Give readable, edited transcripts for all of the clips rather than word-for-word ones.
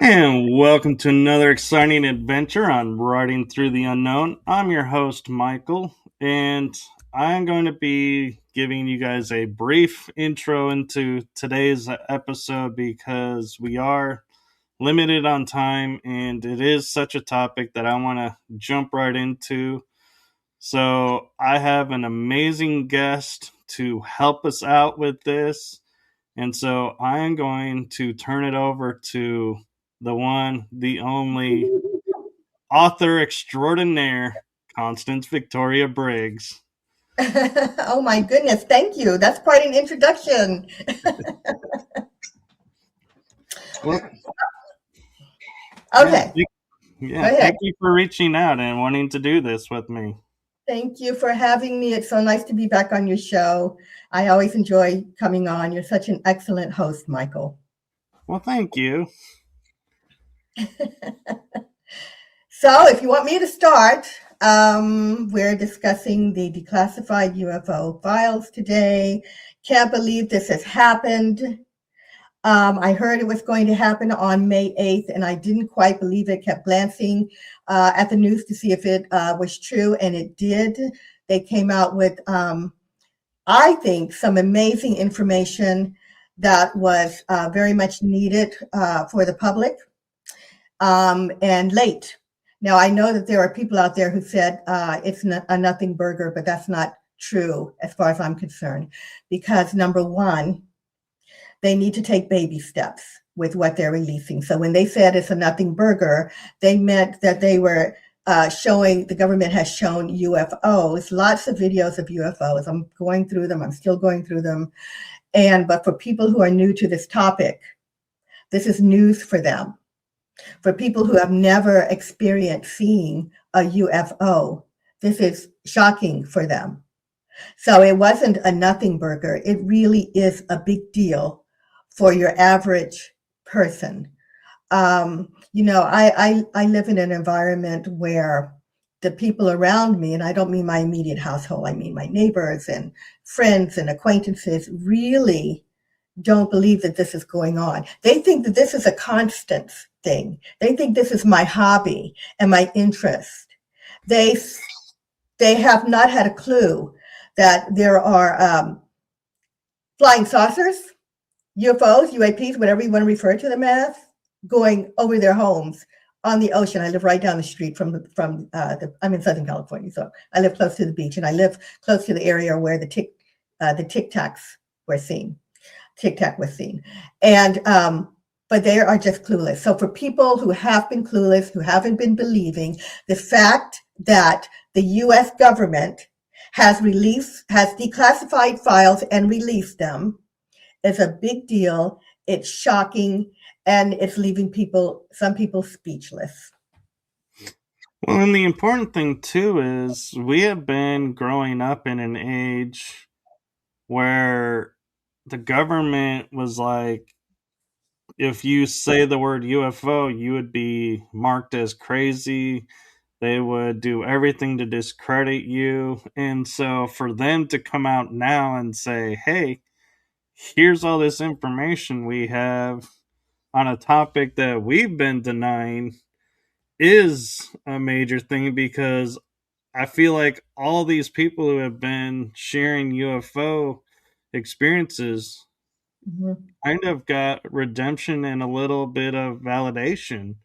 And welcome to another exciting adventure on Riding Through the Unknown. I'm your host, Michael, and I'm going to be giving you guys a brief intro into today's episode because we are limited on time and it is such a topic that I want to jump right into. So, I have an amazing guest to help us out with this. And so I am going to turn it over to the one, the only author extraordinaire, Constance Victoria Briggs. Oh my goodness, thank you. That's quite an introduction. Well, Okay, yeah, go ahead. thank you for reaching out and wanting to do this with me. Thank you for having me. It's so nice to be back on your show. I always enjoy coming on. You're such an excellent host, Michael. Well, thank you. So if you want me to start, we're discussing the declassified UFO files today. Can't believe this has happened. I heard it was going to happen on May 8th, and I didn't quite believe it. Kept glancing at the news to see if it was true, and it did. They came out with, I think, some amazing information that was very much needed for the public and late. Now, I know that there are people out there who said it's a nothing burger, but that's not true as far as I'm concerned, because number one, they need to take baby steps with what they're releasing. So when they said it's a nothing burger, they meant that they were showing, the government has shown UFOs, lots of videos of UFOs. I'm going through them. I'm still going through them. But for people who are new to this topic, this is news for them. For people who have never experienced seeing a UFO, this is shocking for them. So it wasn't a nothing burger. It really is a big deal for your average person. I live in an environment where the people around me, and I don't mean my immediate household, I mean my neighbors and friends and acquaintances, really don't believe that this is going on. They think that this is a constant thing. They think this is my hobby and my interest. They have not had a clue that there are flying saucers, UFOs, UAPs, whatever you want to refer to them as, going over their homes on the ocean. I live right down the street I'm in Southern California, so I live close to the beach, and I live close to the area where the Tic Tacs were seen. Tic Tac was seen, and but they are just clueless. So for people who have been clueless, who haven't been believing, the fact that the U.S. government has declassified files and released them is a big deal. It's shocking, and it's leaving some people speechless. Well, and the important thing too is we have been growing up in an age where the government was like, if you say the word UFO, you would be marked as crazy. They would do everything to discredit you. And so for them to come out now and say, hey, here's all this information we have on a topic that we've been denying is a major thing, because I feel like all these people who have been sharing UFO experiences kind of got redemption and a little bit of validation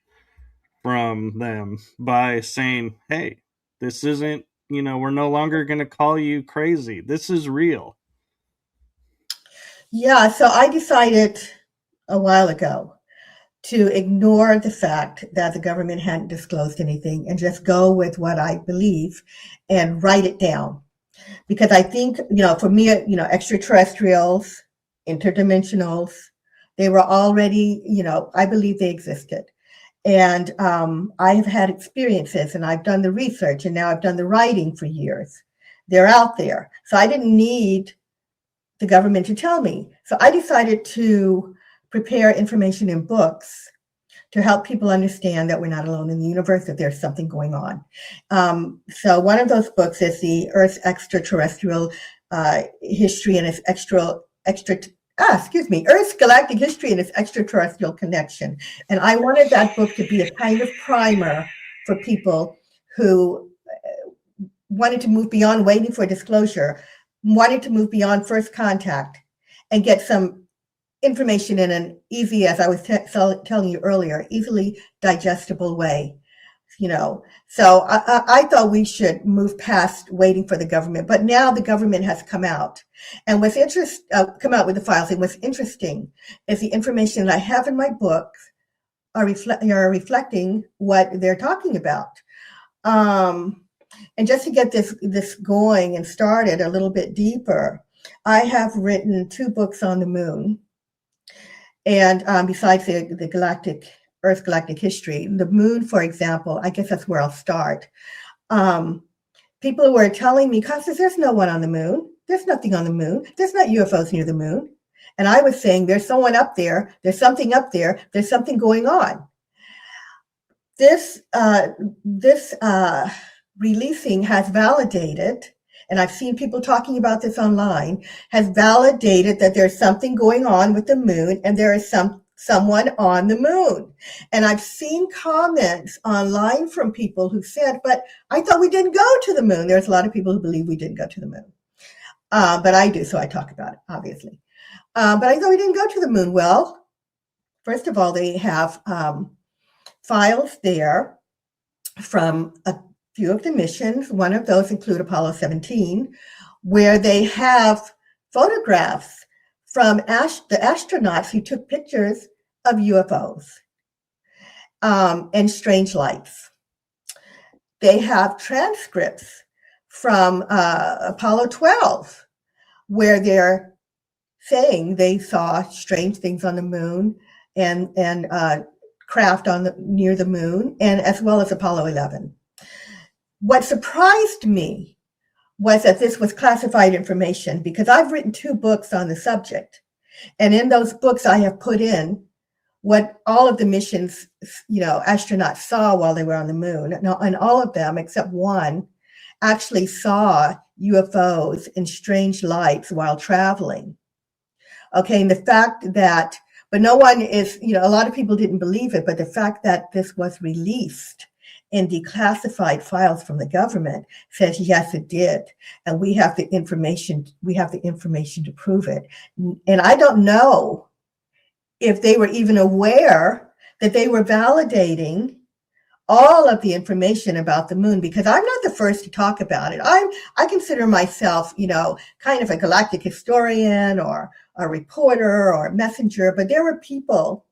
from them by saying, hey, this isn't, we're no longer going to call you crazy. This is real. Yeah, so I decided a while ago to ignore the fact that the government hadn't disclosed anything and just go with what I believe and write it down. Because I think, for me, extraterrestrials, interdimensionals, they were already, I believe they existed. And I have had experiences, and I've done the research, and now I've done the writing for years. They're out there. So I didn't need the government to tell me. So I decided to prepare information in books to help people understand that we're not alone in the universe, that there's something going on. So one of those books is the Earth's Extraterrestrial History and its Earth's Galactic History and its Extraterrestrial Connection. And I wanted that book to be a kind of primer for people who wanted to move beyond waiting for disclosure, wanted to move beyond first contact, and get some information in an easy, as I was telling you earlier, easily digestible way. So I thought we should move past waiting for the government, but now the government has come out and come out with the files. And what's interesting is the information that I have in my books are reflecting what they're talking about. And just to get this going and started a little bit deeper, I have written 2 books on the moon, and besides the Earth's galactic history, the moon, for example, I guess that's where I'll start. People were telling me, Constance, there's no one on the moon. There's nothing on the moon. There's not UFOs near the moon. And I was saying, there's someone up there. There's something up there. There's something going on. This releasing has validated, and I've seen people talking about this online, has validated that there's something going on with the moon and there is someone on the moon. And I've seen comments online from people who said, but I thought we didn't go to the moon. There's a lot of people who believe we didn't go to the moon. But I do, so I talk about it, obviously. But I thought we didn't go to the moon. Well, first of all, they have files there from a few of the missions. One of those include Apollo 17, where they have photographs from the astronauts who took pictures of UFOs and strange lights. They have transcripts from Apollo 12, where they're saying they saw strange things on the moon and craft near the moon, and as well as Apollo 11. What surprised me was that this was classified information, because I've written 2 books on the subject. And in those books, I have put in what all of the missions, astronauts saw while they were on the moon. And all of them, except one, actually saw UFOs in strange lights while traveling. Okay, and the fact that, but no one is, a lot of people didn't believe it, but the fact that this was released in declassified files from the government says, yes, it did. And we have the information to prove it. And I don't know if they were even aware that they were validating all of the information about the moon, because I'm not the first to talk about it. I consider myself, kind of a galactic historian or a reporter or a messenger, but there were people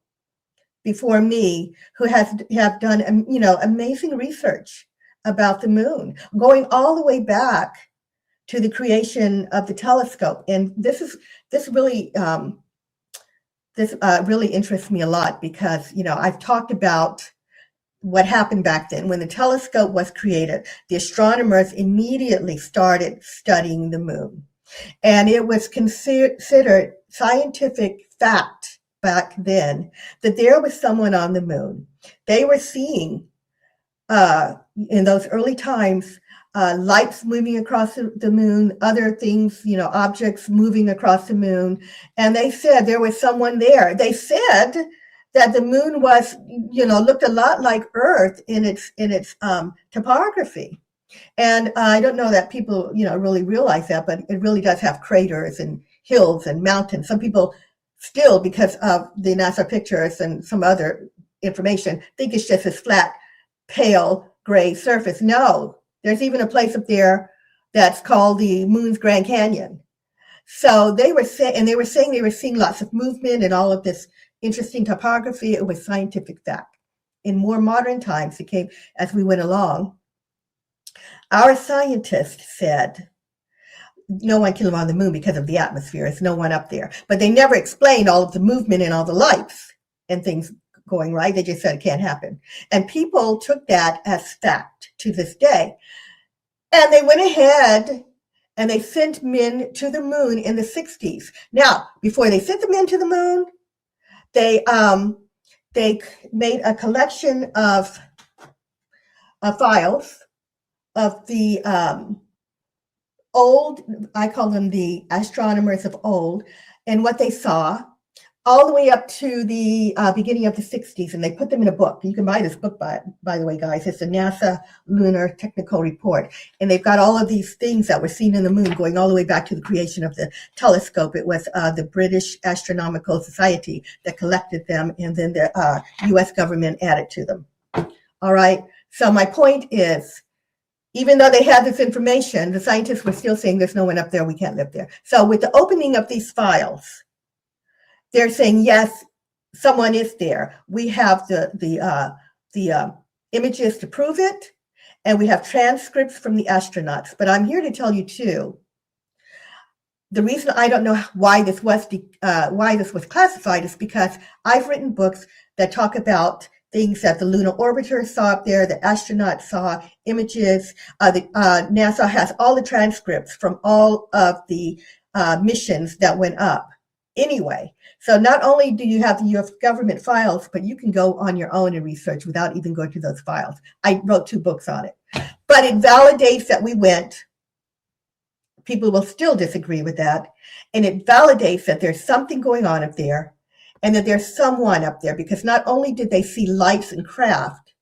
before me who have done, amazing research about the moon, going all the way back to the creation of the telescope. And this really interests me a lot, because, I've talked about what happened back then. When the telescope was created, the astronomers immediately started studying the moon. And it was considered scientific fact back then that there was someone on the moon. They were seeing, in those early times, lights moving across the moon, other things, objects moving across the moon. And they said there was someone there. They said that the moon was, looked a lot like Earth in its topography. And I don't know that people, really realize that, but it really does have craters and hills and mountains. Some people still, because of the NASA pictures and some other information, think it's just this flat, pale gray surface. No, there's even a place up there that's called the moon's Grand Canyon. So they were saying they were seeing lots of movement and all of this interesting topography. It was scientific fact. In more modern times, it came as we went along. Our scientists said no one can live on the moon because of the atmosphere. There's no one up there. But they never explained all of the movement and all the lights and things going right. They just said it can't happen. And people took that as fact to this day. And they went ahead and they sent men to the moon in the 60s. Now, before they sent the men to the moon, they made a collection of files of the old, I call them the astronomers of old, and what they saw all the way up to the beginning of the 60s, and they put them in a book. You can buy this book, by the way, guys. It's the NASA Lunar Technical Report, and they've got all of these things that were seen in the moon going all the way back to the creation of the telescope. It was the British Astronomical Society that collected them, and then the U.S. government added to them. All right, so my point is, even though they had this information, the scientists were still saying there's no one up there, we can't live there. So with the opening of these files, they're saying, yes, someone is there. We have the images to prove it, and we have transcripts from the astronauts. But I'm here to tell you, too, the reason I don't know why this was classified is because I've written books that talk about things that the lunar orbiter saw up there, the astronauts saw, images. NASA has all the transcripts from all of the missions that went up. Anyway, so not only do you have the U.S. government files, but you can go on your own and research without even going to those files. I wrote 2 books on it. But it validates that we went. People will still disagree with that. And it validates that there's something going on up there and that there's someone up there, because not only did they see lights and craft,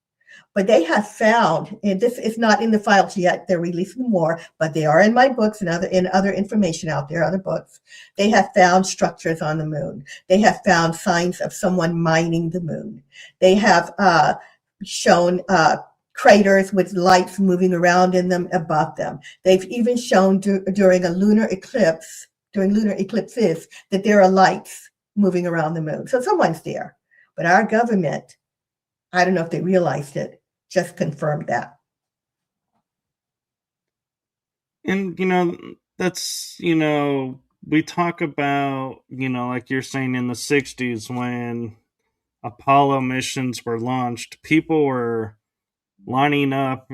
but they have found, and this is not in the files yet, they're releasing more, but they are in my books and other information out there, other books. They have found structures on the moon. They have found signs of someone mining the moon. They have shown craters with lights moving around in them above them. They've even shown during lunar eclipses, that there are lights moving around the moon. So someone's there. But our government, I don't know if they realized it, just confirmed that. And, that's, we talk about, like you're saying in the 60s when Apollo missions were launched, people were lining up,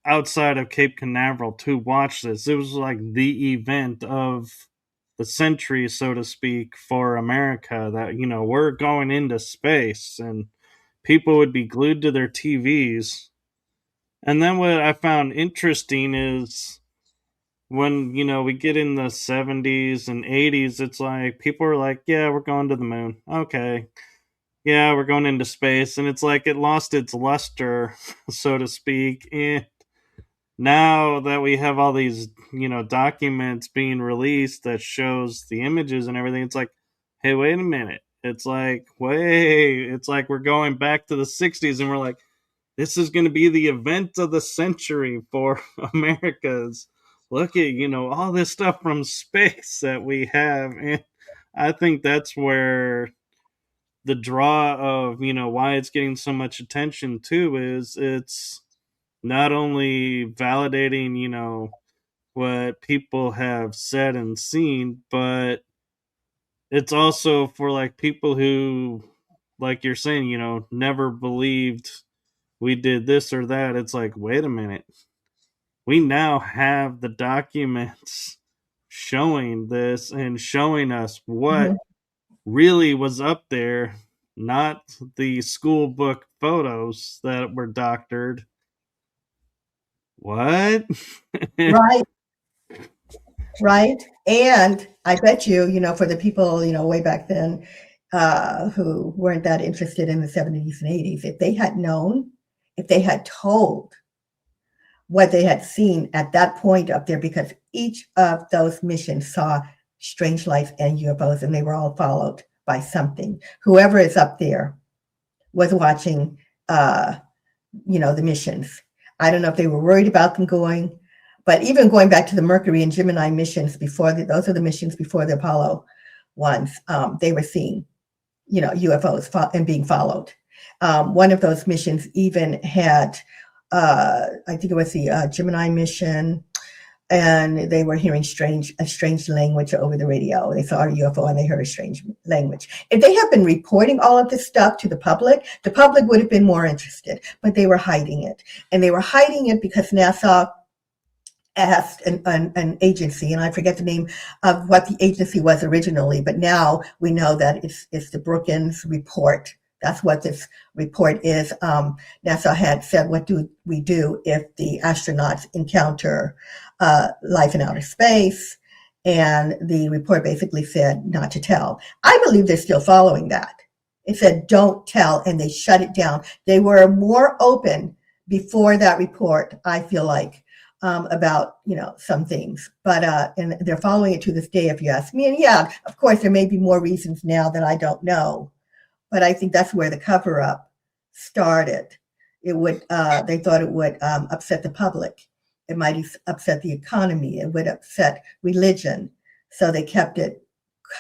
outside of Cape Canaveral to watch this. It was like the event of the century, so to speak, for America, that, we're going into space, and people would be glued to their TVs. And then what I found interesting is when, we get in the 70s and 80s, it's like people are like, yeah, we're going to the moon. Okay. Yeah, we're going into space. And it's like it lost its luster, so to speak. And now that we have all these, documents being released that shows the images and everything, it's like, hey, wait a minute. It's like we're going back to the 60s, and we're like, this is going to be the event of the century for America's. Look at, all this stuff from space that we have. And I think that's where the draw of, why it's getting so much attention too is it's not only validating, what people have said and seen, but it's also for like people who, like you're saying, never believed we did this or that. It's like, wait a minute. We now have the documents showing this and showing us what really was up there, not the school book photos that were doctored. What? Right. Right. And I bet you, for the people, way back then, who weren't that interested in the 70s and 80s, if they had known, if they had told what they had seen at that point up there, because each of those missions saw strange lights and UFOs, and they were all followed by something. Whoever is up there was watching, the missions. I don't know if they were worried about them going, but even going back to the Mercury and Gemini missions those are the missions before the Apollo ones, they were seeing, UFOs and being followed. One of those missions even had, I think it was the Gemini mission, and they were hearing a strange language over the radio. They saw a UFO and they heard a strange language. If they had been reporting all of this stuff to the public would have been more interested, but they were hiding it. And they were hiding it because NASA asked an agency, and I forget the name of what the agency was originally, but now we know that it's the Brookings report. That's what this report is. NASA had said, what do we do if the astronauts encounter life in outer space? And the report basically said not to tell. I believe they're still following that. It said don't tell, and they shut it down. They were more open before that report, I feel like, about some things, but and they're following it to this day, if you ask me. And yeah, of course, there may be more reasons now that I don't know, but I think that's where the cover up started. It would they thought it would upset the public. It might upset the economy. It would upset religion. So they kept it.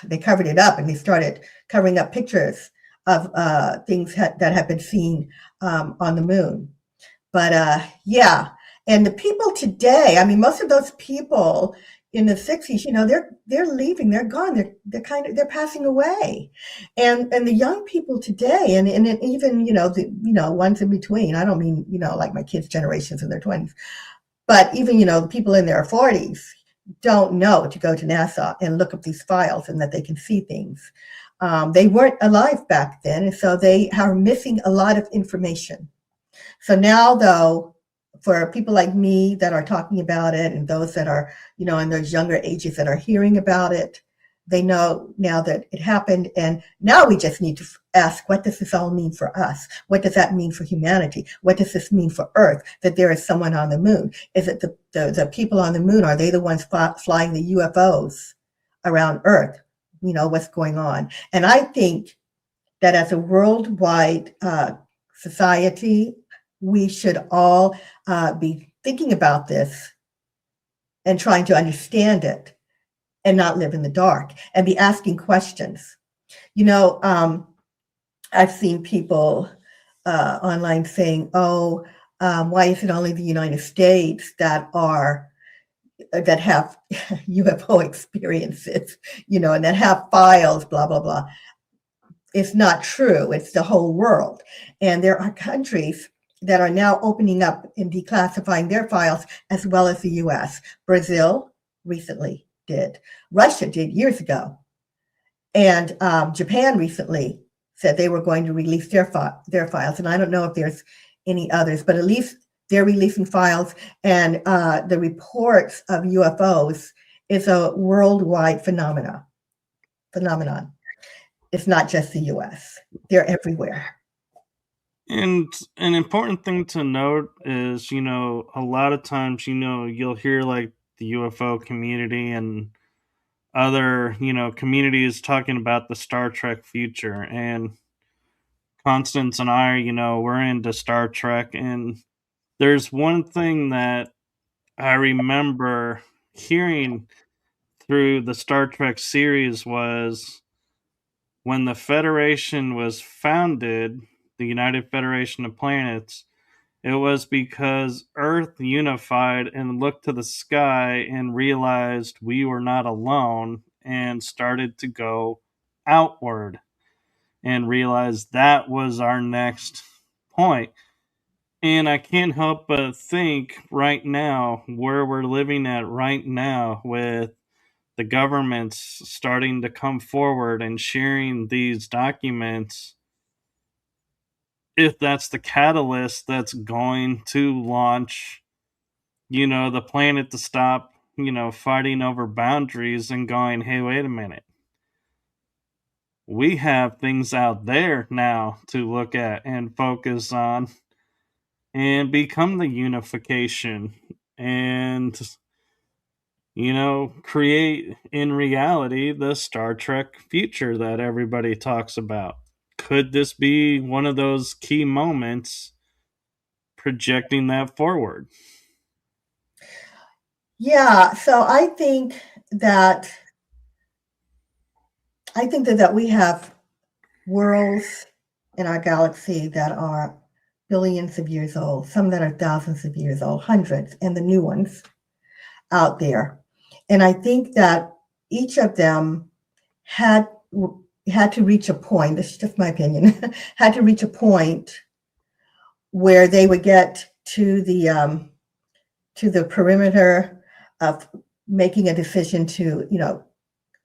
They covered it up, and they started covering up pictures of things that have been seen on the moon. But yeah, and the people today, I mean, most of those people in the 60s, they're leaving, they're gone, they're passing away. And the young people today, and even, the ones in between, I don't mean, like my kids' generations in their 20s, but even, the people in their 40s don't know to go to NASA and look up these files and that they can see things. They weren't alive back then, and so they are missing a lot of information. So now, though, for people like me that are talking about it, and those that are, in those younger ages that are hearing about it, they know now that it happened. And now we just need to ask, what does this all mean for us? What does that mean for humanity? What does this mean for Earth, that there is someone on the moon? Is it the people on the moon? Are they the ones flying the UFOs around Earth? What's going on? And I think that as a worldwide society, we should all be thinking about this and trying to understand it and not live in the dark and be asking questions. I've seen people online saying, "Oh, why is it only the United States that have UFO experiences, and that have files, blah, blah, blah." It's not true. It's the whole world. And there are countries that are now opening up and declassifying their files, as well as the US. Brazil recently did. Russia did years ago. And Japan recently said they were going to release their files. And I don't know if there's any others, but at least they're releasing files. And the reports of UFOs is a worldwide phenomenon. It's not just the US. They're everywhere. And an important thing to note is, a lot of times, you'll hear like the UFO community and other, communities talking about the Star Trek future. And Constance and I, we're into Star Trek. And there's one thing that I remember hearing through the Star Trek series was when the Federation was founded, the United Federation of Planets, it was because Earth unified and looked to the sky and realized we were not alone and started to go outward and realized that was our next point. And I can't help but think right now, where we're living at right now, with the governments starting to come forward and sharing these documents, if that's the catalyst that's going to launch, the planet to stop, fighting over boundaries and going, hey, wait a minute. We have things out there now to look at and focus on and become the unification and, create in reality the Star Trek future that everybody talks about. Could this be one of those key moments projecting that forward? Yeah, so that that we have worlds in our galaxy that are billions of years old, some that are thousands of years old, hundreds, and the new ones out there. And I think that each of them had to reach a point, this is just my opinion, had to reach a point where they would get to the perimeter of making a decision to,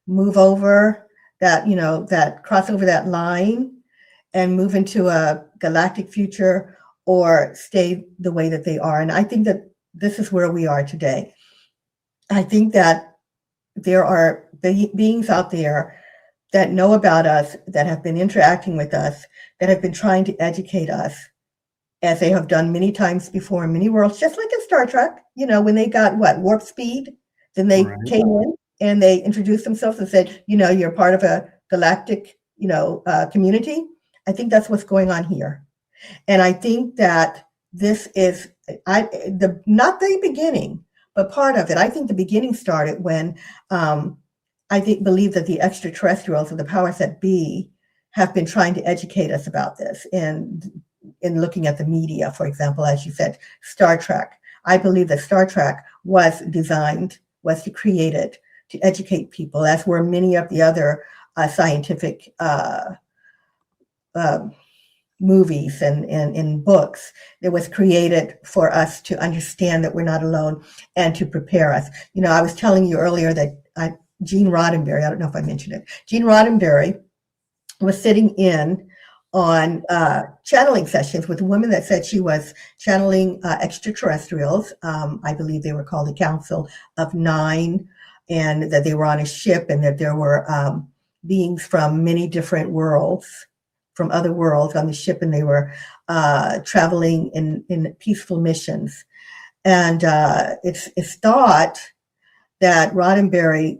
move over that cross over that line and move into a galactic future or stay the way that they are. And I think that this is where we are today. I think that there are beings out there that know about us, that have been interacting with us, that have been trying to educate us, as they have done many times before in many worlds, just like in Star Trek, when they got what, warp speed, then they Right. came in and they introduced themselves and said, you're part of a galactic, community. I think that's what's going on here. And I think that this is the not the beginning, but part of it. I think the beginning started when I think believe that the extraterrestrials or the powers that be have been trying to educate us about this. And in looking at the media, for example, as you said, Star Trek. I believe that Star Trek was created to educate people, as were many of the other scientific uh, movies and books. It was created for us to understand that we're not alone and to prepare us. I was telling you earlier that Gene Roddenberry, I don't know if I mentioned it, Gene Roddenberry was sitting in on channeling sessions with a woman that said she was channeling extraterrestrials. I believe they were called the Council of Nine, and that they were on a ship, and that there were beings from many different worlds, from other worlds on the ship, and they were traveling in peaceful missions. And it's thought that Roddenberry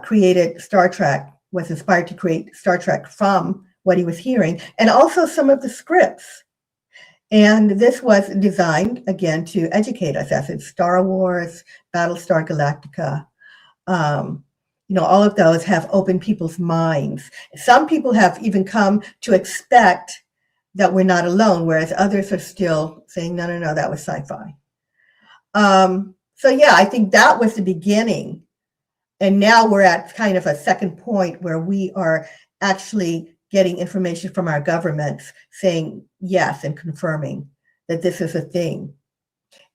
created Star Trek, was inspired to create Star Trek from what he was hearing, and also some of the scripts. And this was designed, again, to educate us, as in Star Wars, Battlestar Galactica. Um, all of those have opened people's minds. Some people have even come to expect that we're not alone, whereas others are still saying, no, no, no, that was sci-fi. So yeah, I think that was the beginning. And now we're at kind of a second point where we are actually getting information from our governments saying yes and confirming that this is a thing,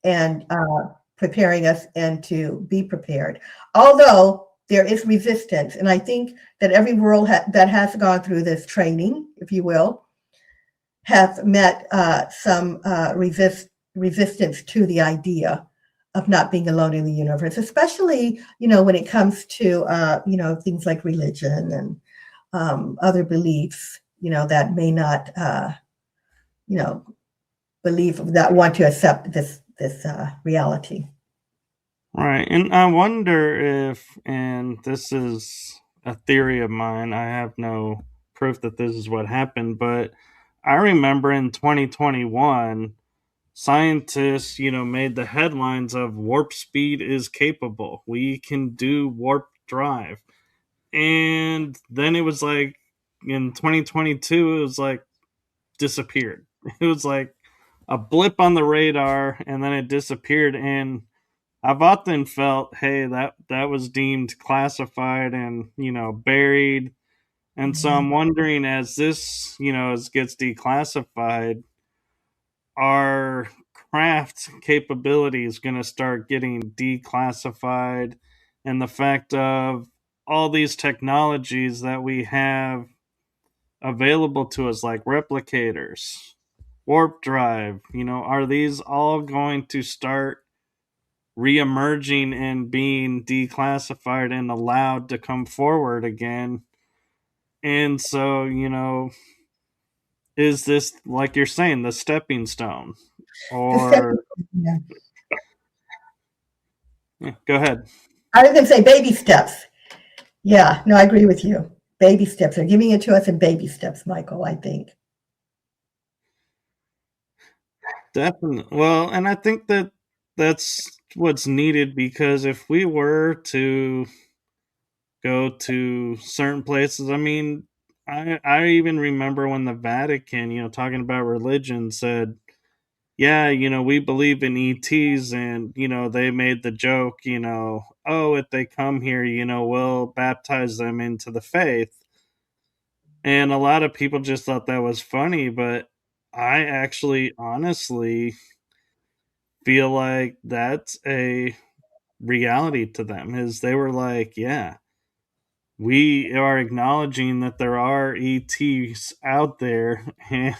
and preparing us and to be prepared. Although there is resistance, and I think that every world that has gone through this training, if you will, have met some resistance to the idea of not being alone in the universe, especially when it comes to things like religion and other beliefs that may not you know believe, that want to accept this reality. Right. And I wonder if, and this is a theory of mine, I have no proof that this is what happened, but I remember in 2021, scientists, made the headlines of warp speed is capable. We can do warp drive. And then it was like in 2022, it was like disappeared. It was like a blip on the radar and then it disappeared. And I've often felt, hey, that was deemed classified and buried. And so I'm wondering, as this as gets declassified, our craft capabilities going to start getting declassified, and the fact of all these technologies that we have available to us, like replicators, warp drive, are these all going to start re-emerging and being declassified and allowed to come forward again? And so, is this, like you're saying, the stepping stone? The step, Or yeah. yeah, go ahead. I was going to say baby steps. Yeah, no, I agree with you. Baby steps. They're giving it to us in baby steps, Michael, I think. Definitely. Well, and I think that that's what's needed, because if we were to go to certain places, I mean, I even remember when the Vatican, talking about religion, said, yeah, we believe in ETs, and they made the joke, oh, if they come here, we'll baptize them into the faith. And a lot of people just thought that was funny, but I actually honestly feel like that's a reality to them, is they were like, yeah, we are acknowledging that there are ETs out there, and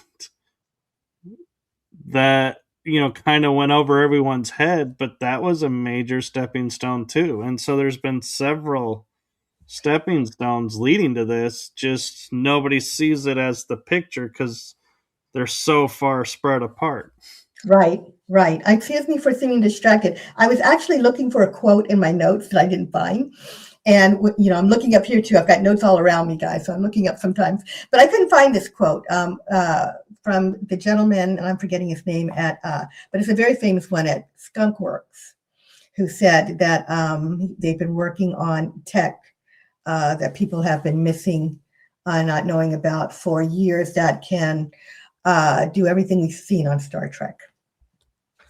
that kind of went over everyone's head, but that was a major stepping stone too. And so there's been several stepping stones leading to this. Just nobody sees it as the picture because they're so far spread apart. Right, right. Excuse me for seeming distracted. I was actually looking for a quote in my notes that I didn't find. And, I'm looking up here too. I've got notes all around me, guys, so I'm looking up sometimes. But I couldn't find this quote from the gentleman, and I'm forgetting his name, but it's a very famous one at Skunkworks, who said that they've been working on tech that people have been missing, not knowing about for years, that can do everything we've seen on Star Trek.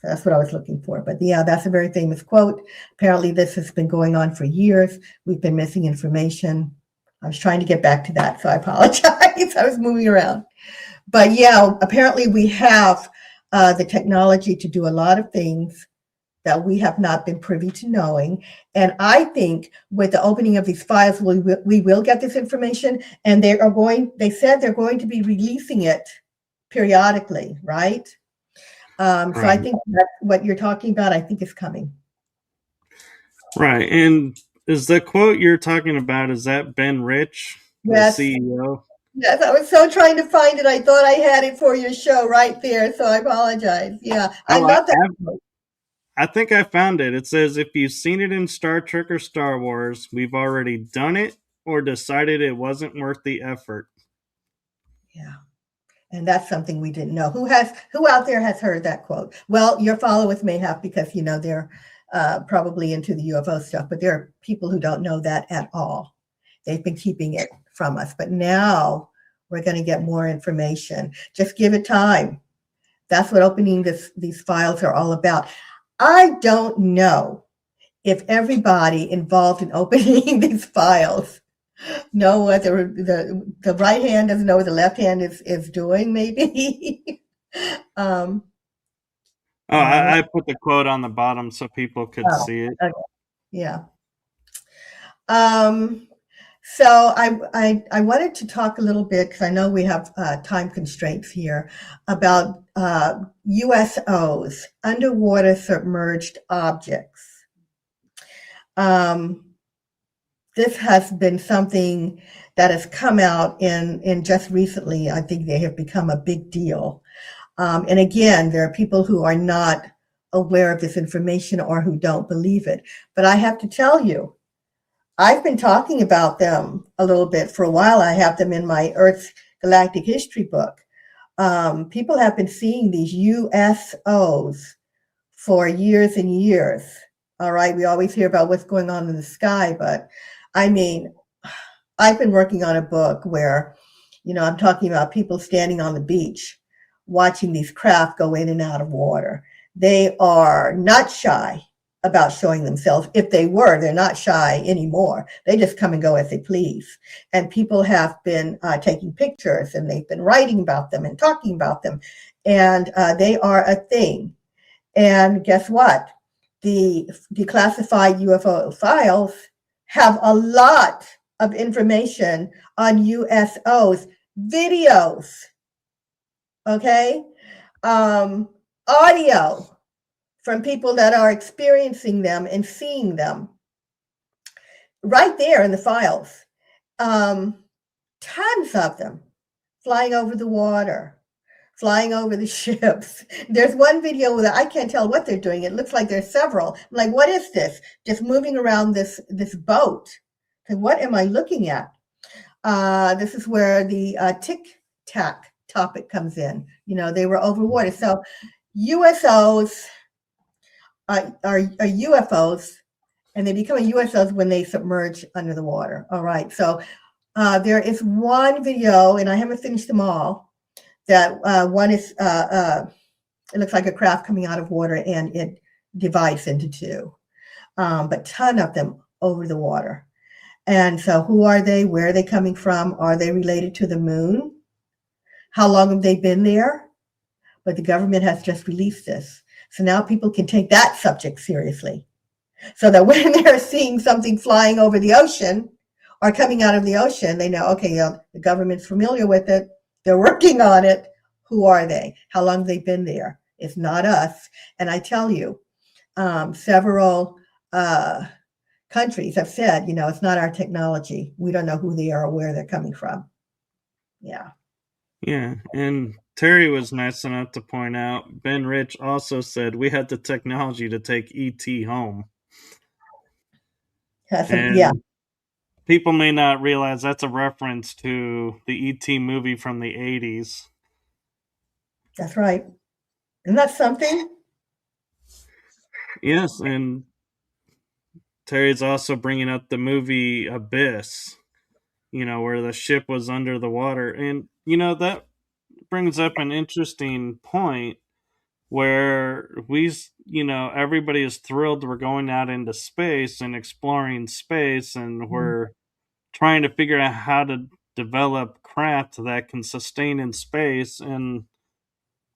So that's what I was looking for. But yeah, that's a very famous quote. Apparently, this has been going on for years. We've been missing information. I was trying to get back to that, so I apologize. I was moving around. But yeah, apparently we have the technology to do a lot of things that we have not been privy to knowing. And I think with the opening of these files, we will get this information, and they said they're going to be releasing it periodically, right? So I think that's what you're talking about, I think, is coming. Right. And is the quote you're talking about, is that Ben Rich, the Yes. CEO? Yes, I was so trying to find it. I thought I had it for your show right there, so I apologize. Yeah, I love that. I think I found it. It says, if you've seen it in Star Trek or Star Wars, we've already done it or decided it wasn't worth the effort. Yeah. And that's something we didn't know. Who out there has heard that quote? Well, your followers may have, because they're probably into the UFO stuff, but there are people who don't know that at all. They've been keeping it from us, but now we're going to get more information. Just give it time. That's what opening these files are all about. I don't know if everybody involved in opening these files know what the right hand doesn't know what the left hand is doing, maybe. I put the quote on the bottom so people could see it. Okay. Yeah. So I wanted to talk a little bit, because I know we have time constraints here, about USOs, underwater submerged objects. This has been something that has come out in just recently. I think they have become a big deal. And again, there are people who are not aware of this information or who don't believe it. But I have to tell you, I've been talking about them a little bit for a while. I have them in my Earth's Galactic History book. People have been seeing these USOs for years and years. All right, we always hear about what's going on in the sky, but I mean, I've been working on a book where, I'm talking about people standing on the beach, watching these craft go in and out of water. They are not shy about showing themselves. If they were, they're not shy anymore. They just come and go as they please. And people have been taking pictures, and they've been writing about them and talking about them. And they are a thing. And guess what? The declassified UFO files have a lot of information on USOs, videos, okay? Audio from people that are experiencing them and seeing them right there in the files. Tons of them flying over the water, flying over the ships. There's one video that I can't tell what they're doing. It looks like there's several. I'm like, what is this? Just moving around this boat. And what am I looking at? This is where the tic-tac topic comes in. They were over water. So USOs are UFOs, and they become USOs when they submerge under the water. All right. So there is one video, and I haven't finished them all, that one is, it looks like a craft coming out of water, and it divides into two. But ton of them over the water. And so who are they? Where are they coming from? Are they related to the moon? How long have they been there? But the government has just released this. So now people can take that subject seriously. So that when they're seeing something flying over the ocean or coming out of the ocean, they know, okay, the government's familiar with it. They're working on it. Who are they? How long have they been there? It's not us. And I tell you, several countries have said, it's not our technology. We don't know who they are or where they're coming from. Yeah. Yeah, and Terry was nice enough to point out Ben Rich also said we had the technology to take ET home. Yeah, And people may not realize that's a reference to the ET movie from the 80s. that's right. Isn't that something? Yes, and Terry's also bringing up the movie Abyss, where the ship was under the water. And, that brings up an interesting point where everybody is thrilled we're going out into space and exploring space, and Mhm. we're trying to figure out how to develop craft that can sustain in space. And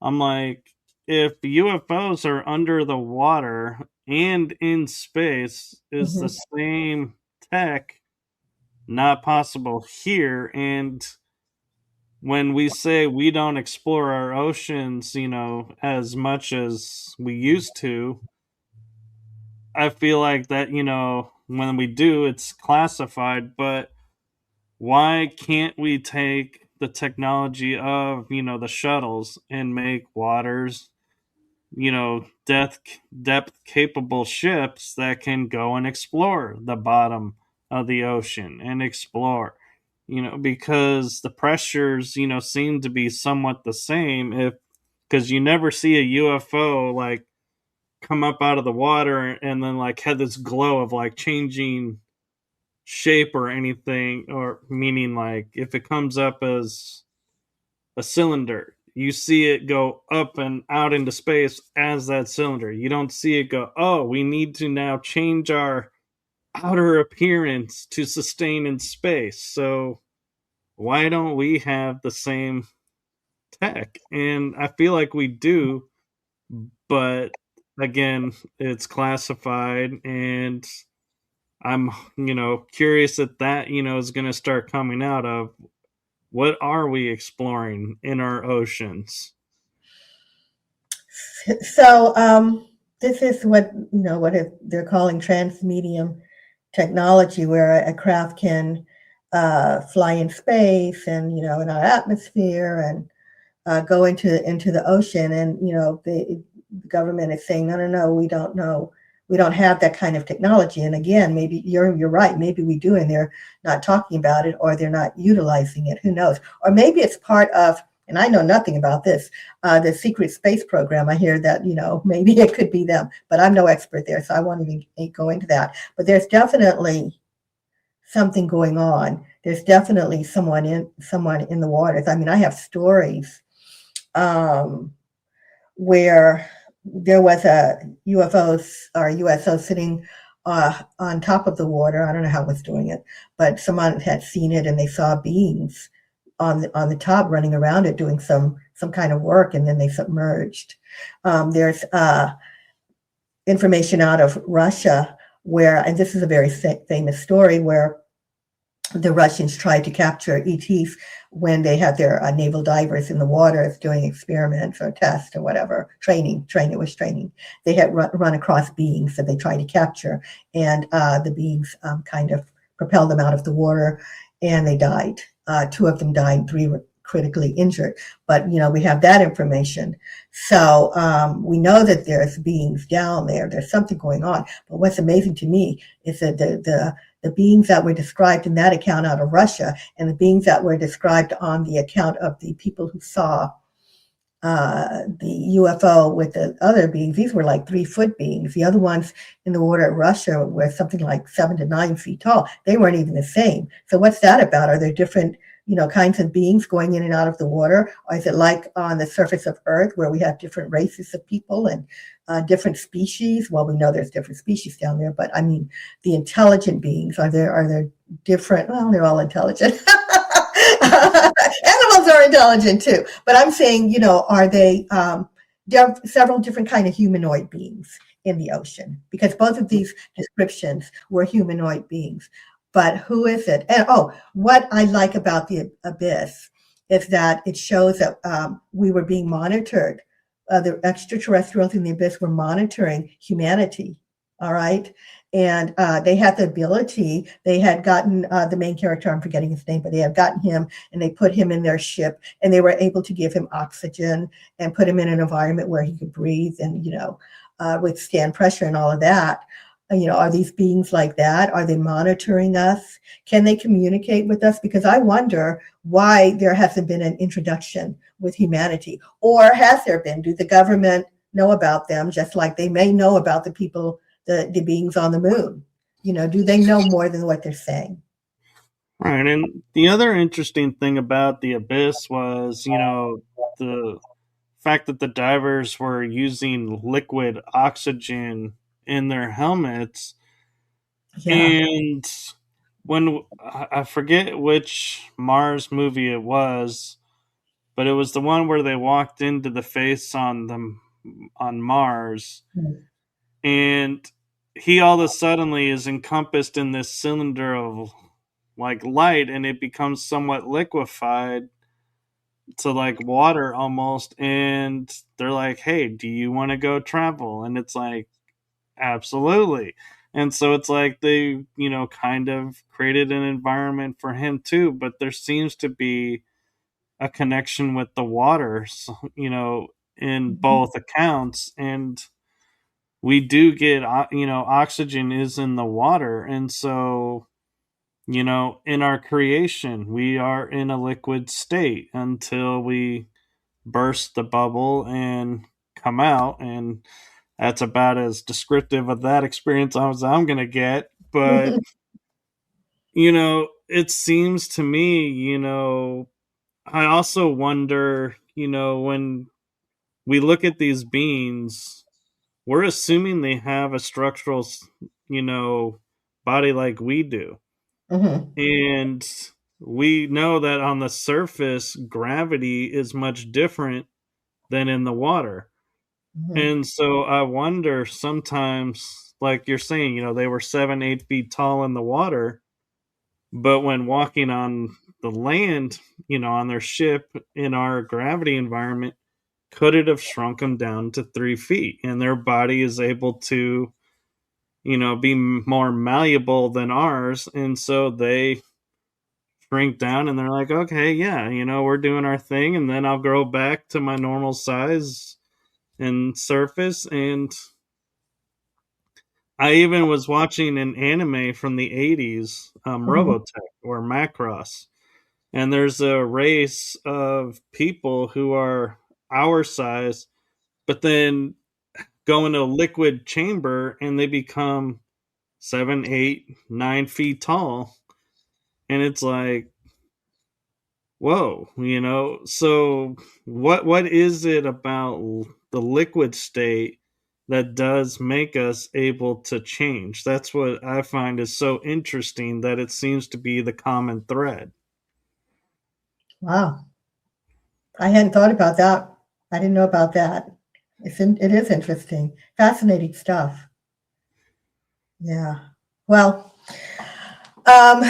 I'm like, if UFOs are under the water and in space, is the Mhm. same tech not possible here? And when we say we don't explore our oceans, as much as we used to, I feel like that, when we do, it's classified, but why can't we take the technology of, the shuttles and make waters, depth capable ships that can go and explore the bottom of the ocean and explore, because the pressures, seem to be somewhat the same, if because you never see a UFO like come up out of the water and then like had this glow of like changing shape or anything, or meaning like if it comes up as a cylinder, you see it go up and out into space as that cylinder. You don't see it go, oh, we need to now change our outer appearance to sustain in space. So why don't we have the same tech? And I feel like we do, but again, it's classified, and I'm, curious that, is going to start coming out of what are we exploring in our oceans? So this is what they're calling transmedium technology, where a craft can fly in space and in our atmosphere and go into the ocean. And the government is saying, no, no, no, we don't know. We don't have that kind of technology. And again, maybe you're right. Maybe we do, and they're not talking about it, or they're not utilizing it. Who knows? Or maybe it's part of. And I know nothing about this. The secret space program. I hear that maybe it could be them, but I'm no expert there, so I won't even go into that. But there's definitely something going on. There's definitely someone in the waters. I mean, I have stories um, where there was a USO sitting on top of the water. I don't know how it was doing it, but someone had seen it and they saw beings on the top running around it doing some kind of work, and then they submerged. There's information out of Russia where, and this is a very famous story, where the Russians tried to capture ETs when they had their naval divers in the waters doing experiments or tests or whatever, training. It was training. They had run across beings that they tried to capture, and the beings kind of propelled them out of the water, and they died. Two of them died, three were critically injured. But we have that information, so we know that there's beings down there. There's something going on. But what's amazing to me is that the beings that were described in that account out of Russia and the beings that were described on the account of the people who saw the UFO with the other beings, these were like 3-foot beings. The other ones in the water at Russia were something like 7 to 9 feet tall. They weren't even the same. So what's that about? Are there different kinds of beings going in and out of the water? Or is it like on the surface of Earth where we have different races of people and different species? Well, we know there's different species down there, but I mean, the intelligent beings, are there different? Well, they're all intelligent. Animals are intelligent too, but I'm saying, are they? There are several different kind of humanoid beings in the ocean, because both of these descriptions were humanoid beings. But who is it? And what I like about the abyss is that it shows that we were being monitored the extraterrestrials in the abyss were monitoring humanity. All right. And they had the ability, they had gotten the main character, I'm forgetting his name, but they had gotten him and they put him in their ship and they were able to give him oxygen and put him in an environment where he could breathe and, withstand pressure and all of that. Are these beings like that? Are they monitoring us? Can they communicate with us? Because I wonder why there hasn't been an introduction with humanity. Or has there been? Do the government know about them just like they may know about the people, the beings on the moon? Do they know more than what they're saying? Right. And the other interesting thing about the abyss was, the fact that the divers were using liquid oxygen in their helmets. Yeah. And when I forget which Mars movie it was, but it was the one where they walked into the face on Mars, and he all of a suddenly is encompassed in this cylinder of like light, and it becomes somewhat liquefied to like water almost, and they're like, "Hey, do you want to go travel?" And it's like, absolutely. And so it's like they, kind of created an environment for him too, but there seems to be a connection with the water, in both accounts. And we do get, oxygen is in the water. And so, in our creation, we are in a liquid state until we burst the bubble and come out. And that's about as descriptive of that experience as I'm going to get. But, it seems to me, I also wonder, when we look at these beings, we're assuming they have a structural, you know, body like we do. Mm-hmm. And we know that on the surface, gravity is much different than in the water. Mm-hmm. And so I wonder sometimes, like you're saying, they were 7, 8 feet tall in the water, but when walking on the land, on their ship in our gravity environment, could it have shrunk them down to 3 feet? And their body is able to, be more malleable than ours. And so they shrink down and they're like, okay, yeah, we're doing our thing. And then I'll grow back to my normal size and surface. And I even was watching an anime from the 80s, Mm-hmm. Robotech or Macross. And there's a race of people who are our size, but then go into a liquid chamber and they become 7, 8, 9 feet tall. And it's like, whoa, So what is it about the liquid state that does make us able to change? That's what I find is so interesting, that it seems to be the common thread. Wow. I hadn't thought about that. I didn't know about that. It is interesting. Fascinating stuff. Yeah. Well, um,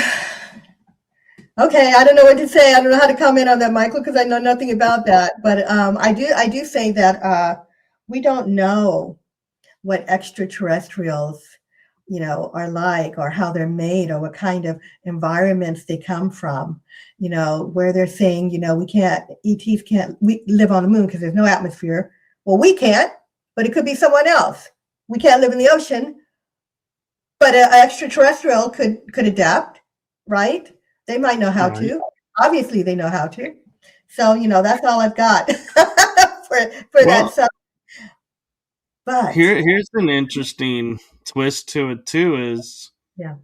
okay. I don't know what to say. I don't know how to comment on that, Michael, because I know nothing about that. But I do say that we don't know what extraterrestrials, are like, or how they're made, or what kind of environments they come from. Where they're saying, ETs can't we live on the moon because there's no atmosphere. Well, we can't, but it could be someone else. We can't live in the ocean, but an extraterrestrial could adapt, right? They might know how Right. to. Obviously, they know how to. So, that's all I've got for that. Well, So, but here's an interesting twist to it too, is yeah.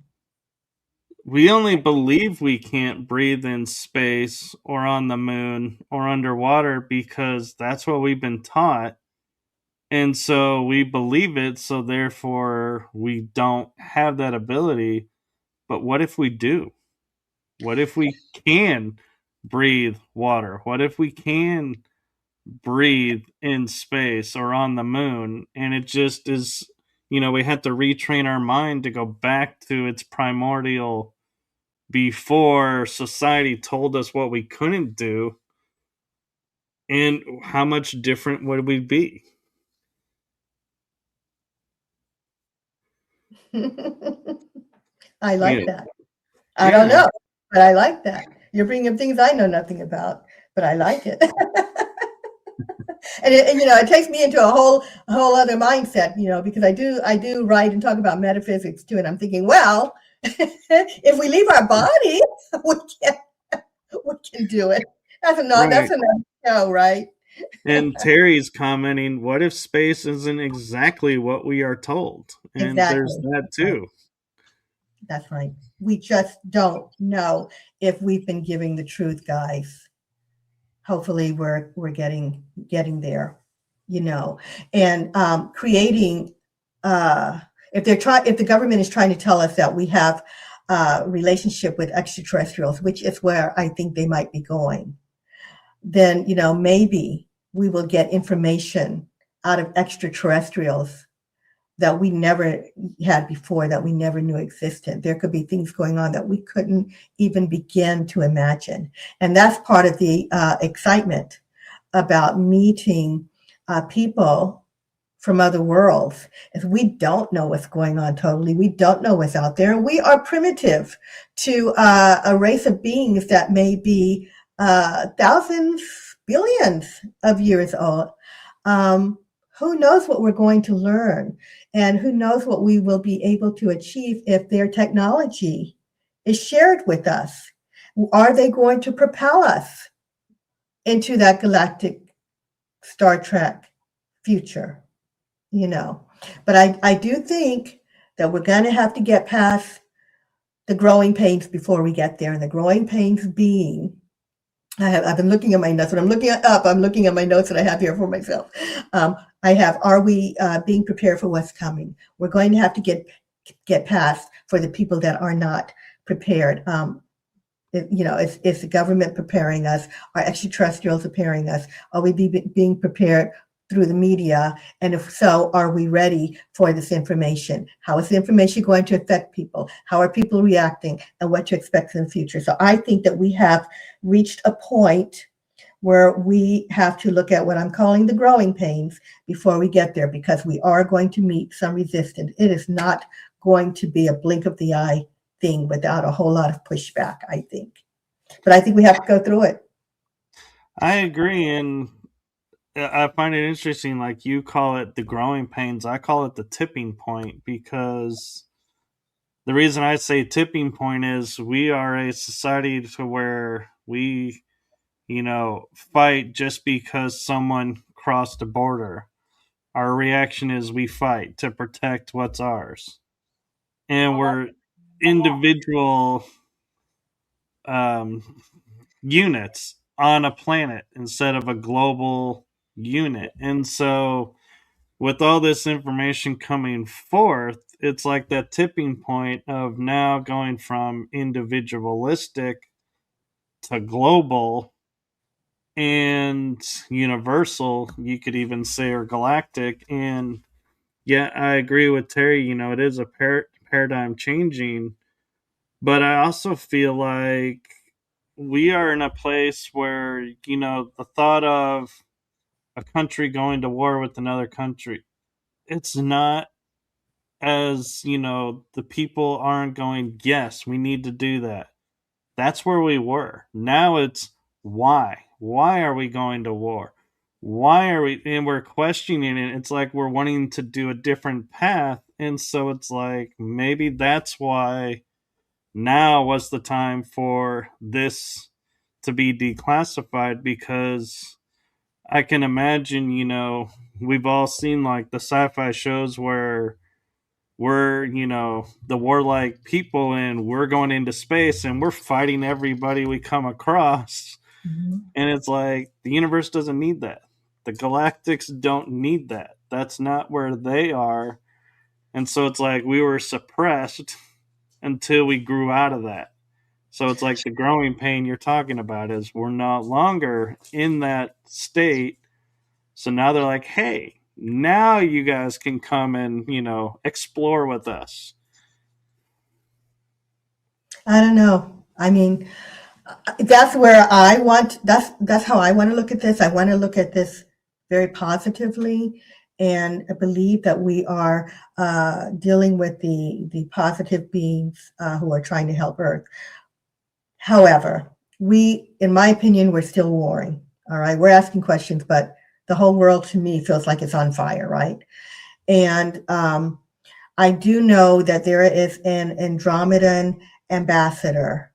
we only believe we can't breathe in space or on the moon or underwater because that's what we've been taught. And so we believe it, so therefore we don't have that ability. But what if we do? What if we can breathe water? What if we can breathe in space or on the moon? And it just is, we have to retrain our mind to go back to its primordial, before society told us what we couldn't do. And how much different would we be? I Yeah, like that. I don't yeah, know, but I like that. You're bringing up things I know nothing about, but I like it. And it takes me into a whole other mindset, because I do write and talk about metaphysics too, and I'm thinking, well, if we leave our body, we can we can do it. That's right. another show, right? And Terry's commenting, what if space isn't exactly what we are told? And there's Exactly. that That's right. too. That's right. We just don't know if we've been giving the truth, guys. Hopefully, we're getting there, you know, and creating. Uh, if the government is trying to tell us that we have a relationship with extraterrestrials, which is where I think they might be going, then maybe we will get information out of extraterrestrials that we never had before, that we never knew existed. There could be things going on that we couldn't even begin to imagine. And that's part of the excitement about meeting people from other worlds, is we don't know what's going on totally. We don't know what's out there. We are primitive to a race of beings that may be thousands, billions of years old. Um, who knows what we're going to learn, and who knows what we will be able to achieve if their technology is shared with us. Are they going to propel us into that galactic Star Trek future? you know. But I do think that we're going to have to get past the growing pains before we get there. And the growing pains being, I've been looking at my notes. When I'm looking up, I'm looking at my notes that I have here for myself. I have, are we being prepared for what's coming? We're going to have to get past for the people that are not prepared. Is the government preparing us? Are extraterrestrials preparing us? Are we being prepared through the media? And if so, are we ready for this information? How is the information going to affect people? How are people reacting? And what to expect in the future? So I think that we have reached a point where we have to look at what I'm calling the growing pains before we get there, because we are going to meet some resistance. It is not going to be a blink of the eye thing without a whole lot of pushback, I think. But I think we have to go through it. I agree. And I find it interesting, like you call it the growing pains, I call it the tipping point, because the reason I say tipping point is we are a society to where we, fight just because someone crossed a border. Our reaction is we fight to protect what's ours. And we're individual um, units on a planet instead of a global unit. And so, with all this information coming forth, it's like that tipping point of now going from individualistic to global and universal, you could even say, or galactic. And yeah, I agree with Terry. It is a paradigm changing, but I also feel like we are in a place where, the thought of a country going to war with another country, it's not as, the people aren't going, yes, we need to do that. That's where we were. Now it's why? Why are we going to war? Why are we? And we're questioning it. It's like we're wanting to do a different path. And so it's like maybe that's why now was the time for this to be declassified, because I can imagine, we've all seen like the sci fi shows where we're, the warlike people and we're going into space and we're fighting everybody we come across. Mhm. And it's like the universe doesn't need that. The galactics don't need that. That's not where they are. And so it's like we were suppressed until we grew out of that. So it's like the growing pain you're talking about is we're no longer in that state. So now they're like, hey, now you guys can come and, explore with us. I don't know. I mean, That's where I want. That's how I want to look at this. I want to look at this very positively, and I believe that we are dealing with the positive beings who are trying to help Earth. However, in my opinion, we're still warring. All right, we're asking questions, but the whole world to me feels like it's on fire, right? And I do know that there is an Andromedan ambassador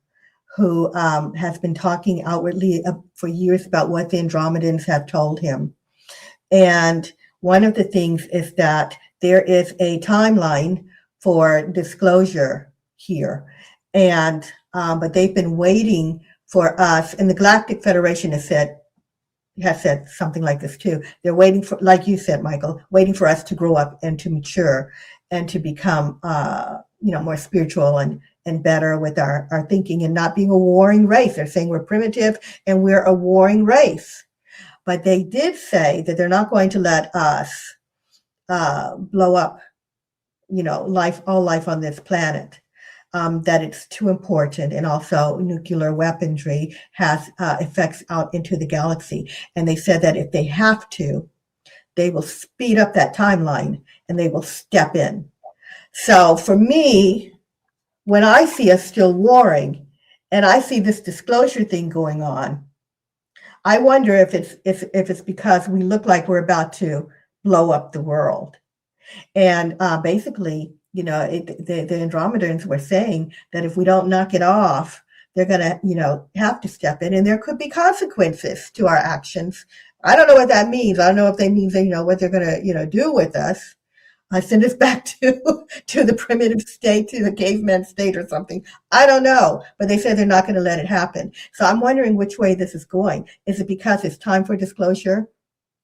who has been talking outwardly for years about what the Andromedans have told him. And one of the things is that there is a timeline for disclosure here. And but they've been waiting for us, and the Galactic Federation has said something like this too. They're waiting for, like you said, Michael, waiting for us to grow up and to mature and to become, more spiritual and better with our thinking and not being a warring race. They're saying we're primitive and we're a warring race. But they did say that they're not going to let us blow up, all life on this planet. That it's too important, and also nuclear weaponry has effects out into the galaxy. And they said that if they have to, they will speed up that timeline and they will step in. So for me, when I see us still warring and I see this disclosure thing going on, I wonder if it's because we look like we're about to blow up the world. And basically, the Andromedans were saying that if we don't knock it off, they're going to, have to step in, and there could be consequences to our actions. I don't know what that means. I don't know if they mean, what they're going to, do with us. I send us back to the primitive state, to the caveman state or something. I don't know, but they said they're not going to let it happen. So I'm wondering which way this is going. Is it because it's time for disclosure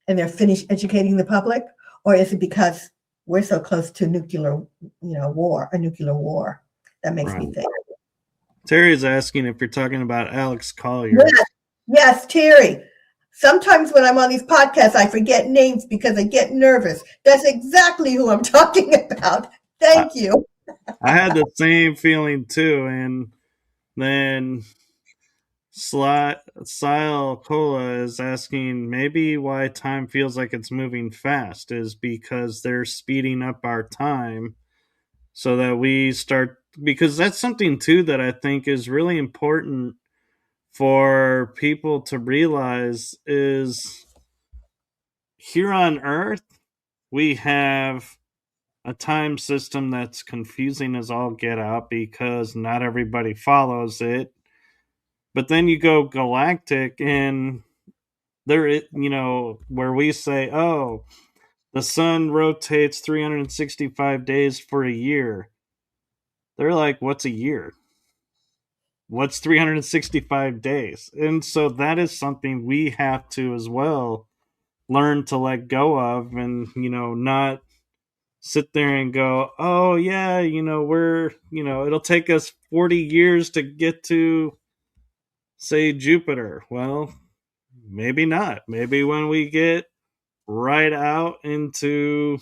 and they're finished educating the public, or is it because we're so close to a nuclear war? That makes me Right. think. Terry's asking if you're talking about Alex Collier. Yes, yes, Terry. Sometimes when I'm on these podcasts, I forget names because I get nervous. That's exactly who I'm talking about. I, Thank you. I had the same feeling too, and then Sile Cola is asking maybe why time feels like it's moving fast is because they're speeding up our time so that we start, because that's something too that I think is really important for people to realize is here on Earth we have a time system that's confusing as all get out because not everybody follows it. But then you go galactic and where we say, oh, the sun rotates 365 days for a year. They're like, what's a year? What's 365 days? And so that is something we have to as well learn to let go of and, not sit there and go, oh, yeah, it'll take us 40 years to get to, say, Jupiter. Well, maybe not. Maybe when we get right out into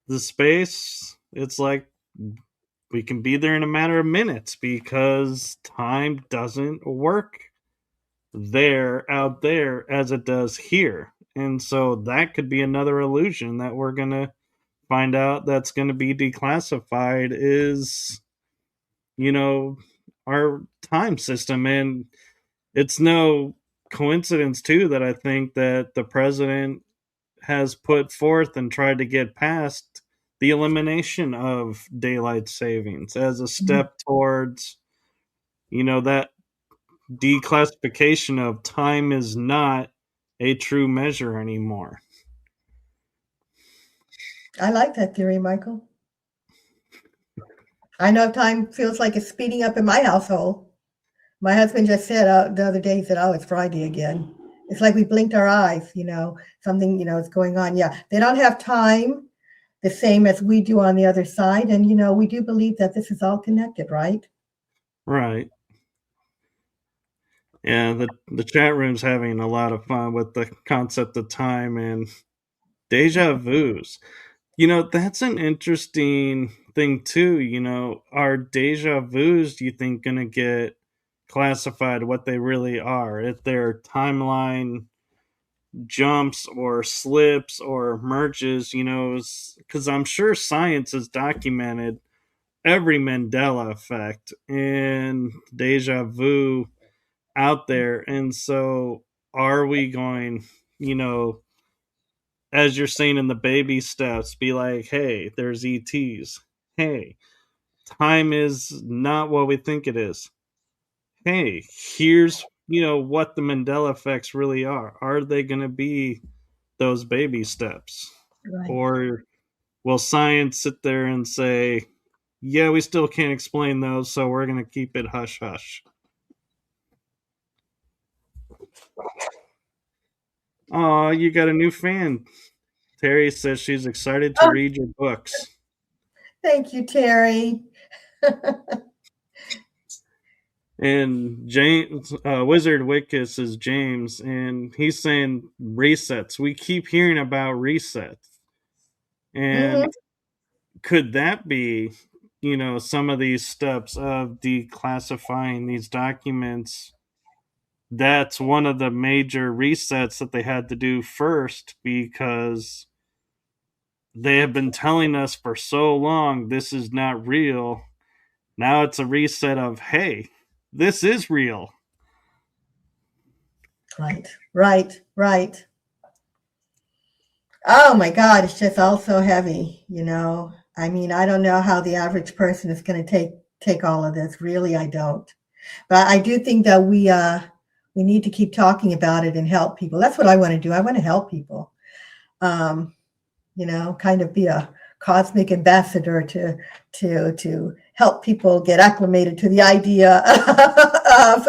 the space, it's like we can be there in a matter of minutes because time doesn't work out there as it does here. And so that could be another illusion that we're going to find out that's going to be declassified is, you know, our time system. And it's no coincidence, too, that I think that the president has put forth and tried to get past the elimination of daylight savings as a step towards, that declassification of time is not a true measure anymore. I like that theory, Michael. I know time feels like it's speeding up in my household. My husband just said the other day, he said, "Oh, it's Friday again." It's like we blinked our eyes, something, is going on. Yeah, they don't have time the same as we do on the other side. And, we do believe that this is all connected, right? Right. Yeah, the chat room's having a lot of fun with the concept of time and deja vus. That's an interesting thing too. Are deja vus, do you think, going to get classified what they really are. If their timeline jumps or slips or merges, because I'm sure science has documented every Mandela effect and deja vu out there. And so, are we going, as you're saying in the baby steps, be like, hey, there's ETs. Hey, time is not what we think it is. Hey, here's, what the Mandela effects really are. Are they going to be those baby steps? Right. Or will science sit there and say, yeah, we still can't explain those, so we're going to keep it hush hush? Oh, you got a new fan. Terry says she's excited to Oh, read your books. thank you, Terry. And James, Wizard Wickus is James, and he's saying resets. We keep hearing about resets. Hmm. And could that be, some of these steps of declassifying these documents? That's one of the major resets that they had to do first, because they have been telling us for so long this is not real. Now it's a reset of, hey, this is real. Right, right, right. Oh my God, it's just all so heavy, I mean, I don't know how the average person is going to take all of this. Really, I don't. But I do think that we need to keep talking about it and help people. That's what I want to do. I want to help people. Um, kind of be a cosmic ambassador to help people get acclimated to the idea of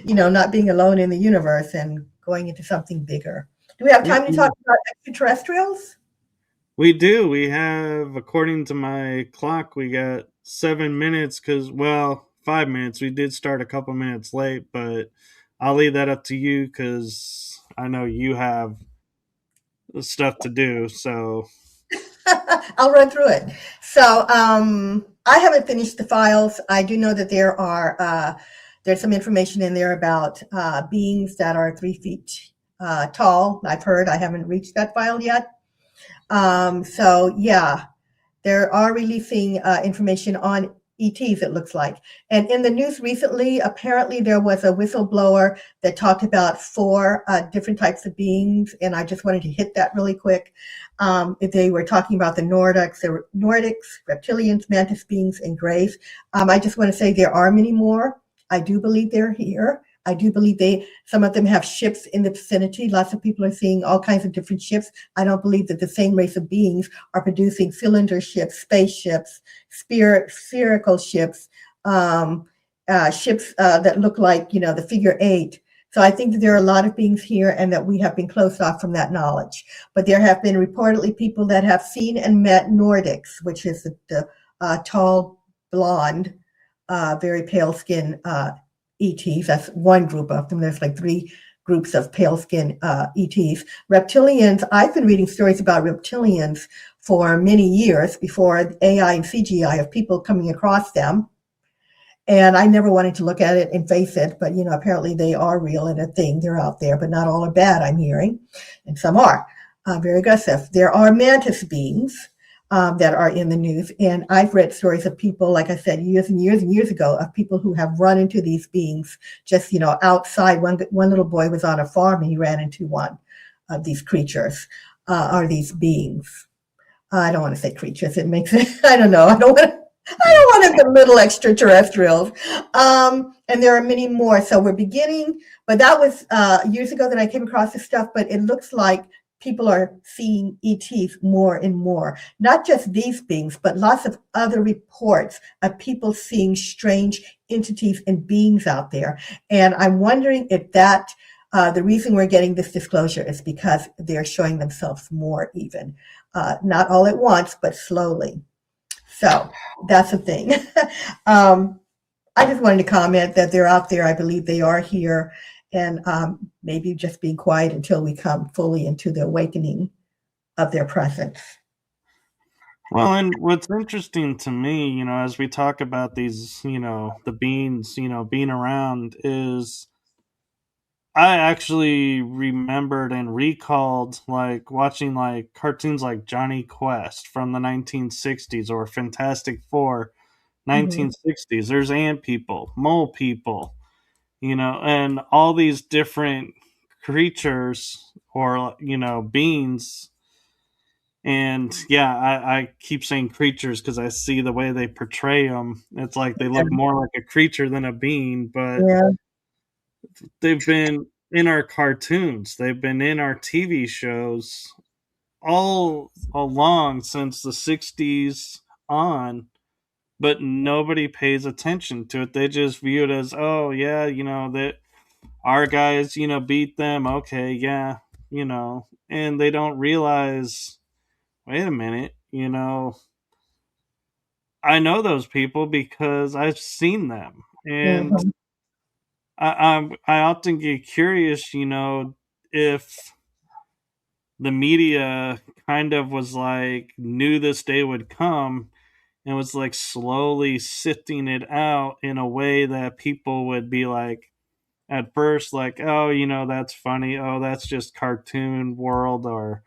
not being alone in the universe and going into something bigger. Do we have time to talk about extraterrestrials? We do. We have, according to my clock, we got 7 minutes because, well, 5 minutes. We did start a couple minutes late, but I'll leave that up to you because I know you have stuff to do. So, I'll run through it. So I haven't finished the files. I do know that there's some information in there about beings that are 3 feet tall. I've heard. I haven't reached that file yet. So yeah, there are releasing information on ETs, it looks like. And in the news recently, apparently there was a whistleblower that talked about 4 different types of beings, and I just wanted to hit that really quick. They were talking about the Nordics, reptilians, mantis beings, and grays. I just want to say there are many more. I do believe they're here. I do believe some of them have ships in the vicinity. Lots of people are seeing all kinds of different ships. I don't believe that the same race of beings are producing cylinder ships, spaceships, spherical ships, ships that look like, the figure 8. So I think that there are a lot of beings here and that we have been closed off from that knowledge. But there have been reportedly people that have seen and met Nordics, which is the tall, blonde, very pale skin ETs. That's one group of them. There's like 3 groups of pale skin ETs. Reptilians, I've been reading stories about reptilians for many years before AI and CGI of people coming across them. And I never wanted to look at it and face it, but apparently they are real and a thing. They're out there, but not all are bad, I'm hearing, and some are very aggressive. There are mantis beings that are in the news, and I've read stories of people, like I said, years and years and years ago, of people who have run into these beings just outside. One little boy was on a farm and he ran into one of these creatures or these beings. I don't want to say creatures. It makes it. I don't know. I don't want to belittle extraterrestrials. And there are many more. So we're beginning, but that was years ago that I came across this stuff, but it looks like people are seeing ETs more and more. Not just these beings, but lots of other reports of people seeing strange entities and beings out there. And I'm wondering if the reason we're getting this disclosure is because they're showing themselves more even. Not all at once, but slowly. So that's the thing. I just wanted to comment that they're out there. I believe they are here, and maybe just being quiet until we come fully into the awakening of their presence. Well, and what's interesting to me, as we talk about these, the beings, being around, is I actually remembered and recalled like watching like cartoons like Johnny Quest from the 1960s or Fantastic Four Hmm. 1960s. There's ant people, mole people, and all these different creatures or, beings. And yeah, I keep saying creatures because I see the way they portray them. It's like they look more like a creature than a being, but Yeah. they've been in our cartoons, they've been in our TV shows all along since the 60s on, but nobody pays attention to it. They just view it as, oh, yeah, that our guys, beat them. Okay, yeah, and they don't realize, wait a minute, I know those people because I've seen them. And Mhm. I often get curious, if the media kind of was like knew this day would come and was like slowly sifting it out in a way that people would be like at first like, oh, that's funny, oh, that's just cartoon world, or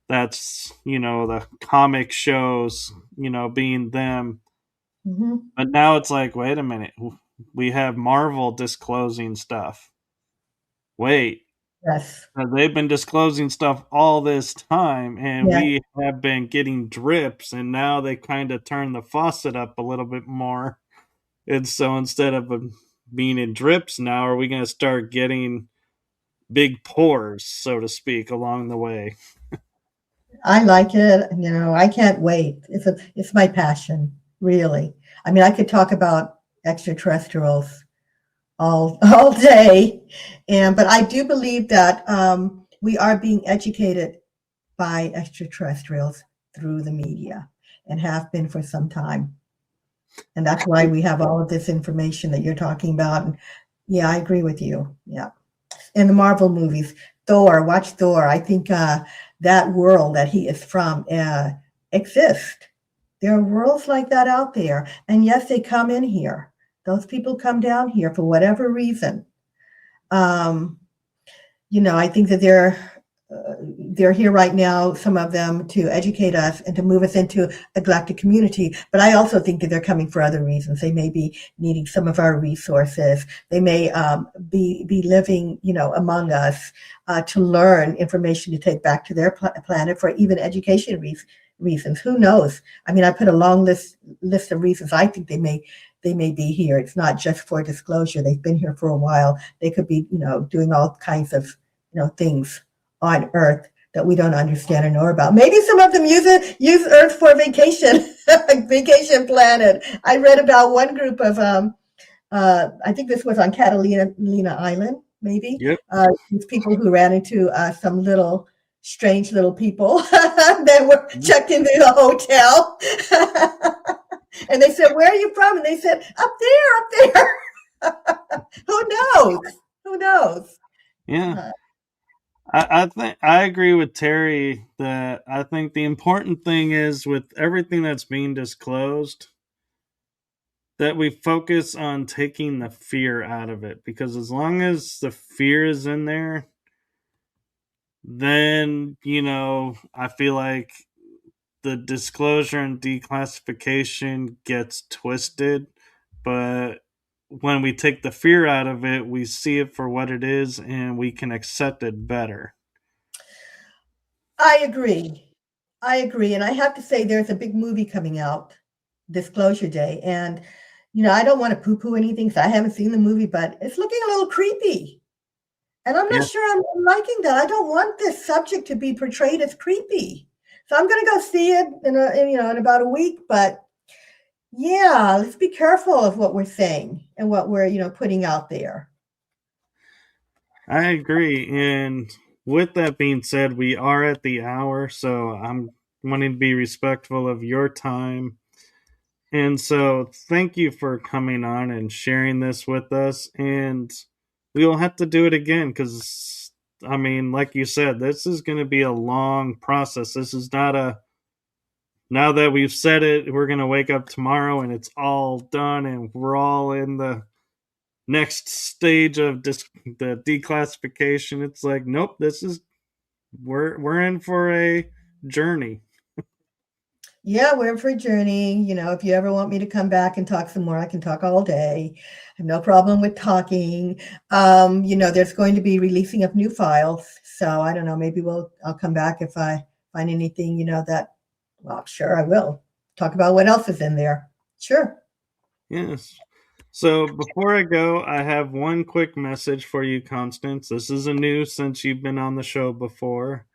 that's, the comic shows, being them. Mhm. But now it's like, wait a minute, we have Marvel disclosing stuff. Wait, Yes. they've been disclosing stuff all this time, and Yeah. we have been getting drips, and now they kind of turn the faucet up a little bit more. And so instead of being in drips now, are we going to start getting big pours, so to speak, along the way? I like it. I can't wait. It's my passion, really. I mean, I could talk about extraterrestrials all day, but I do believe that we are being educated by extraterrestrials through the media and have been for some time. And that's why we have all of this information that you're talking about. And yeah, I agree with you. Yeah. In the Marvel movies, Thor, watch Thor. I think that world that he is from exists. There are worlds like that out there. And yes, they come in here. Those people come down here for whatever reason. Um, I think that they're here right now, some of them, to educate us and to move us into a galactic community. But I also think that they're coming for other reasons. They may be needing some of our resources. They may be living, among us to learn information to take back to their planet for even education reasons. Who knows? I mean, I put a long list of reasons I think they may be here. It's not just for disclosure. They've been here for a while. They could be, doing all kinds of, things on Earth that we don't understand or know about. Maybe some of them use Earth for vacation, vacation planet. I read about one group of I think this was on Catalina Island, maybe. Yep. These people who ran into some little strange little people that were checked into the hotel. And they said, "Where are you from?" And they said, "Up there, up there." Who knows? Who knows? Yeah. Uh, I think I agree with Terry that I think the important thing is with everything that's being disclosed that we focus on taking the fear out of it, because as long as the fear is in there, then I feel like the disclosure and declassification gets twisted. But when we take the fear out of it, we see it for what it is and we can accept it better. I agree. I agree. And I have to say, there's a big movie coming out, Disclosure Day. And, I don't want to poo poo anything because I haven't seen the movie, but it's looking a little creepy. And I'm not Yeah, sure I'm liking that. I don't want this subject to be portrayed as creepy. So I'm going to go see it in about a week. But yeah, let's be careful of what we're saying and what we're, putting out there. I agree. And with that being said, we are at the hour, so I'm wanting to be respectful of your time. And so thank you for coming on and sharing this with us. And we will have to do it again because, I mean, like you said, this is going to be a long process. This is not a now that we've said it, we're going to wake up tomorrow and it's all done and we're all in the next stage of the declassification. It's like, nope, this is we're in for a journey. Yeah, we're in for a journey. If you ever want me to come back and talk some more, I can talk all day. I have no problem with talking. There's going to be releasing of new files. So I don't know, maybe I'll come back if I find anything, that, well, sure, I will. Talk about what else is in there. Sure. Yes. So before I go, I have one quick message for you, Constance. This is a new since you've been on the show before,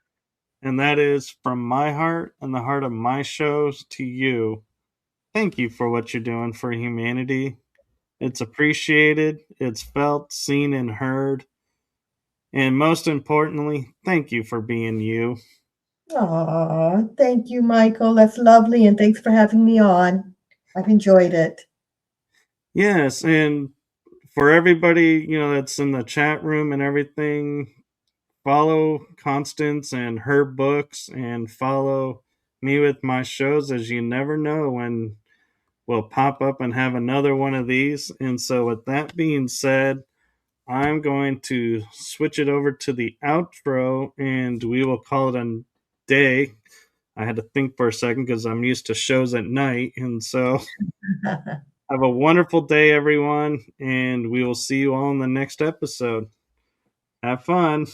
and that is from my heart and the heart of my shows to you. Thank you for what you're doing for humanity. It's appreciated, it's felt, seen, and heard. And most importantly, thank you for being you. Aw, thank you, Michael. That's lovely. And thanks for having me on. I've enjoyed it. Yes, and for everybody, that's in the chat room and everything, follow Constance and her books and follow me with my shows, as you never know when we'll pop up and have another one of these. And so, with that being said, I'm going to switch it over to the outro and we will call it a day. I had to think for a second because I'm used to shows at night. And so, have a wonderful day, everyone. And we will see you all in the next episode. Have fun.